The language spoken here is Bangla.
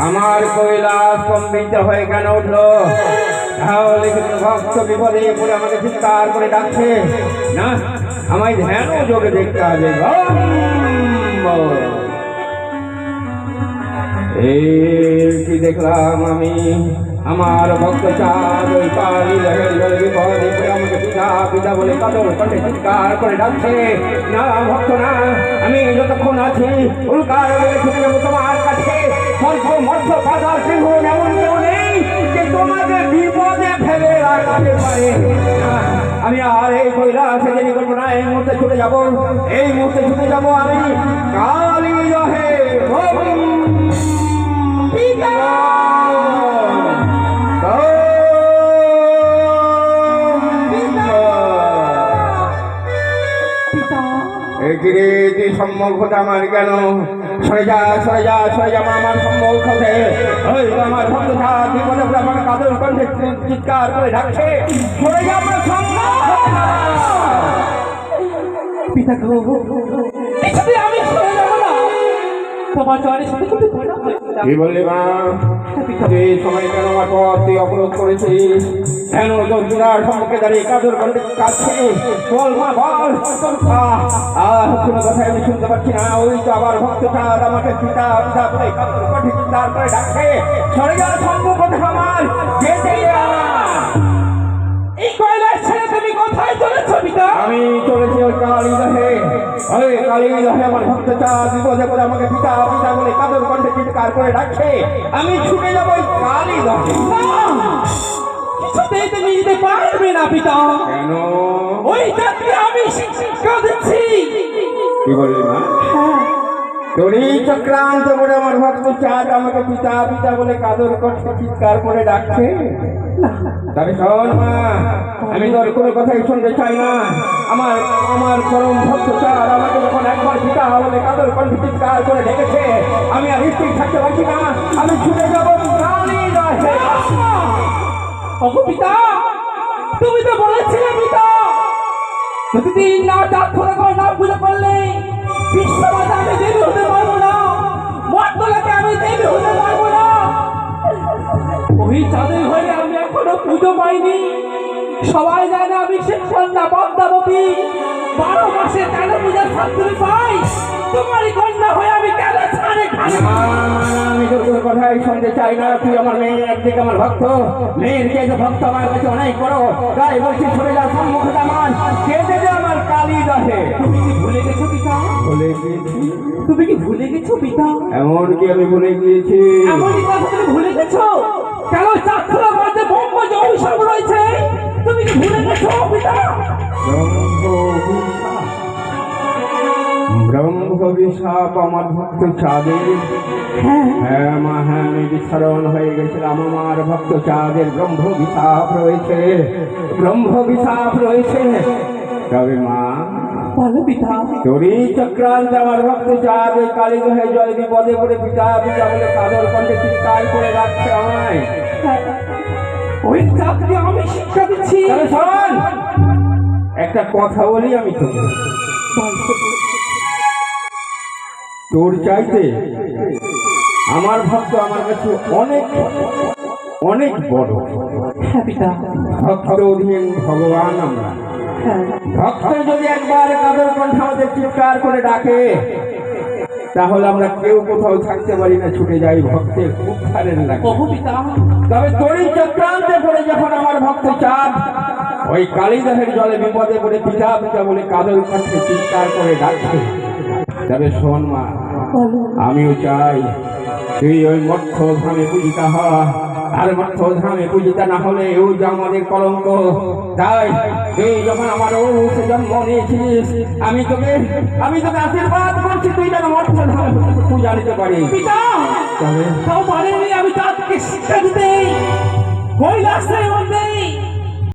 আমার কৈলাস কম্পিত হয়ে কেন উঠলো? তাহলে কিন্তু ভক্ত বিপদে পড়ে আমাকে চিৎকার করে ডাকছে না, আমায় ধ্যান যোগে দেখতে হবে। এই দেখলাম আমি আমার ভক্ত চাঁদ ওই কালী বিপদে পড়ে আমাকে পিতা পিতা বলে কাতর কণ্ঠে চিৎকার করে ডাকছে না ভক্ত না, আমি যতক্ষণ আছি উল্কার ছুটে যাবো তোমার কাছে। স্বল্প মধ্য পাতা সিংহ এমন কেউ নেই যে তোমাকে বিপদে ফেলে রাখতে পারে। আমি আর এই কৈলাসে দেরি করবো না, এই মুহূর্তে ছুটে যাবো, এই মুহূর্তে ছুটে যাবো আমি কালী রহে। সম্মুখ হতে আমার কেন সরে যা সরে যা সরে যাবো আমার সম্মুখ হতে। ওই আমার ভক্ত বিপদে আমাকে কাদর কণ্ঠে চিৎকার করে ডাকছে সরে যা আমার সম্মুখ। পিতা আমি সরে যাবো না, তোমার জয়ের সাথে কি বললি মা? তুই সময় কেন আমার পথ তুই অবরোধ করেছিস? কেন দর্জনার সম্মুখে দাঁড়িয়ে কাদর করে কাছে বল মা বল। কোনো কথাই আমি শুনতে পাচ্ছি না। ওই তো আবার ভক্ত চাঁদ আমাকে পিতা পিতা বলে কাদর করে চিৎকার করে ডাকছে সরে যাওয়ার সম্মুখ আমার যেতে। এই কৈলাস ছেড়ে তুমি কোথায় চলেছো পিতা? আমি চলেছি ওই কালীদহে। ওই কালীদহে আমার ভক্ত চাঁদ বিপদে পড়ে আমাকে পিতা পিতা বলে কাদর কণ্ঠে চিৎকার করে ডাকছে, আমি ছুটে যাবো ওই কালীদহে। কিছুতেই তুমি যেতে পারবে না পিতা। কেন? ওই জাতি আমি শিক্ষা দিচ্ছি। কি বললি মা? তোরই চক্রান্ত করে আমার ভক্ত চাঁদ আমাকে পিতা পিতা বলে কাদর কণ্ঠে চিৎকার করে ডাকছে। তবে শোন মা, আমি তোর কোনো কথাই শুনতে চাই না। আমার আমার পরম ভক্ত চাঁদ আমাকে যখন একবার পিতা বলে কাদর কণ্ঠে চিৎকার করে ডেকেছে, আমি আর স্থির থাকতে পারছি না, আমি ছুটে যাবো কালীদহে। ওগো পিতা, তুমি তো বলেছিলে পিতা প্রতিদিন না ডাক করে না পুজো করলে বিশ্বমাতা আমি দেবী হতে পারবো না, মর্তলাকে আমি দেবী হতে পারবো না। ওই চাঁদের ঘরে আমি এখনো পুজো পাইনি। সবাই জানে আমি সে কন্যা পদ্মাবতী, 12 মাসে 13 পূজার শান্তি পাই। তোমারই কন্যা হয়ে আমি কেন ছাড়ে খাই? আমি তোর কোনো কথাই শুনতে চাই না। তুই আমার মেয়ে, একদিকে আমার ভক্ত, মেয়ের কে ভক্ত আমার কাছে অনেক বড়, তাই বলছি ছুটে যা সম্মুখে আমার কেঁদে দে আমার কালীদহে। তুমি কি ভুলে গেছো পিতা? ভুলে গিয়েছি? তুমি কি ভুলে গেছো পিতা? এমন কি আমি ভুলে গিয়েছি? এমনই কথা তুমি ভুলে গেছো? কেন চাঁদখোলা মাঠে ব্রহ্ম যে অভিশাপ রয়েছে, তুমি কি ভুলে গেছো পিতা? ব্রহ্মভিশাপ আমার ভক্ত চাঁদের? হ্যাঁ মা, হ্যাঁ আমি বিস্মরণ হয়ে গেছিলাম। আমার ভক্ত চাঁদের ব্রহ্মভিশাপ রয়েছে, ব্রহ্মভিশাপ রয়েছে। তবে মা বলো পিতা, তোরই চক্রান্ত আমার ভক্ত চাঁদ ওই কালীদহে জল বিপদে পড়ে পিতা পিতা বলে কাদর কণ্ঠে চিৎকার করে রাখছে আমায়। ওই চাঁদকে আমি শিক্ষা দিচ্ছি। শোন, একটা কথা বলি আমি তোকে। তোর চাইতে আমার ভক্ত আমার কাছে অনেক অনেক বড়। হ্যাঁ পিতা। ভক্ত অধীন ভগবান আমরা। ভক্ত যদি একবার কাদর কণ্ঠে আমাদের চিৎকার করে ডাকে, তাহলে আমরা কেউ কোথাও থাকতে পারি না, ছুটে যাই ভক্তের উদ্ধারের লাগে। তবে তোরই চক্রান্তে পড়ে যখন আমার ভক্ত চাঁদ ওই কালীদহের জলে বিপদে পড়ে পিতা পিতা বলে কাদর কণ্ঠে চিৎকার করে ডাকছে, তবে শোন মা, আমিও চাই তুই ওই মঠ ধামে পূজিতা হ। আর মঠ ধামে পূজিতা না হলে ওই যে আমাদের কলঙ্ক। তাই তুই যখন আমার সে জন্ম নিয়েছিস, আমি তোকে আশীর্বাদ করছি তুই যেন মঠ ধামে পূজা নিতে পারিস। আমি চাঁদকে শিক্ষা দিতে কৈলাসের মধ্যে